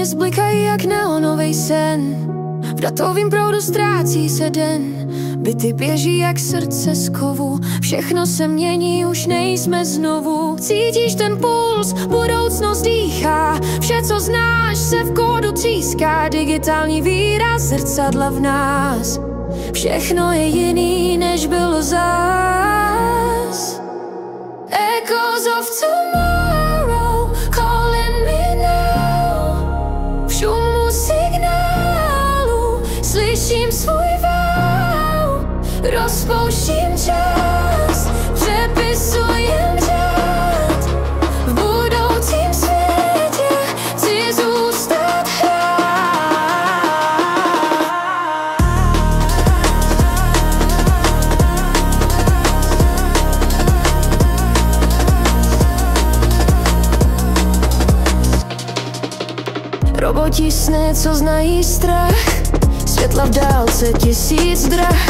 mě zblikají jak neonovej sen. V datovým proudu ztrácí se den. Byty běží jak srdce z kovu. Všechno se mění, už nejsme znovu. Cítíš ten puls, budoucnost dýchá. Vše, co znáš, se v kódu tříská. Digitální výraz zrcadla v nás. Všechno je jiný, než bylo zás. Echoes of tomorrow calling me now. V šumu signálu slyším svůj vál. Rozpouštím čas, přepisujem řád. V budoucím světě chci zůstat Roboti sny, co znají strach. Světla v dálce, 1000 drah.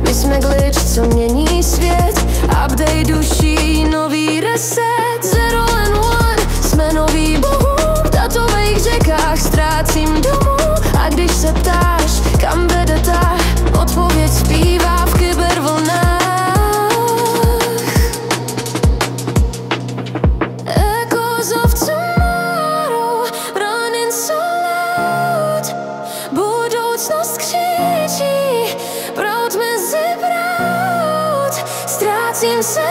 My jsme glitch, co mění svět. Update duší, nový reset. Zero and one, jsme nový bohu. V datových řekách ztrácím domů. A když se ptáš, kam vede ta odpověď, zpívá v kybervlnách. Echoes of tomorrow running so loud. Budoucnost křičí, proud mezi proud. Ztrácím se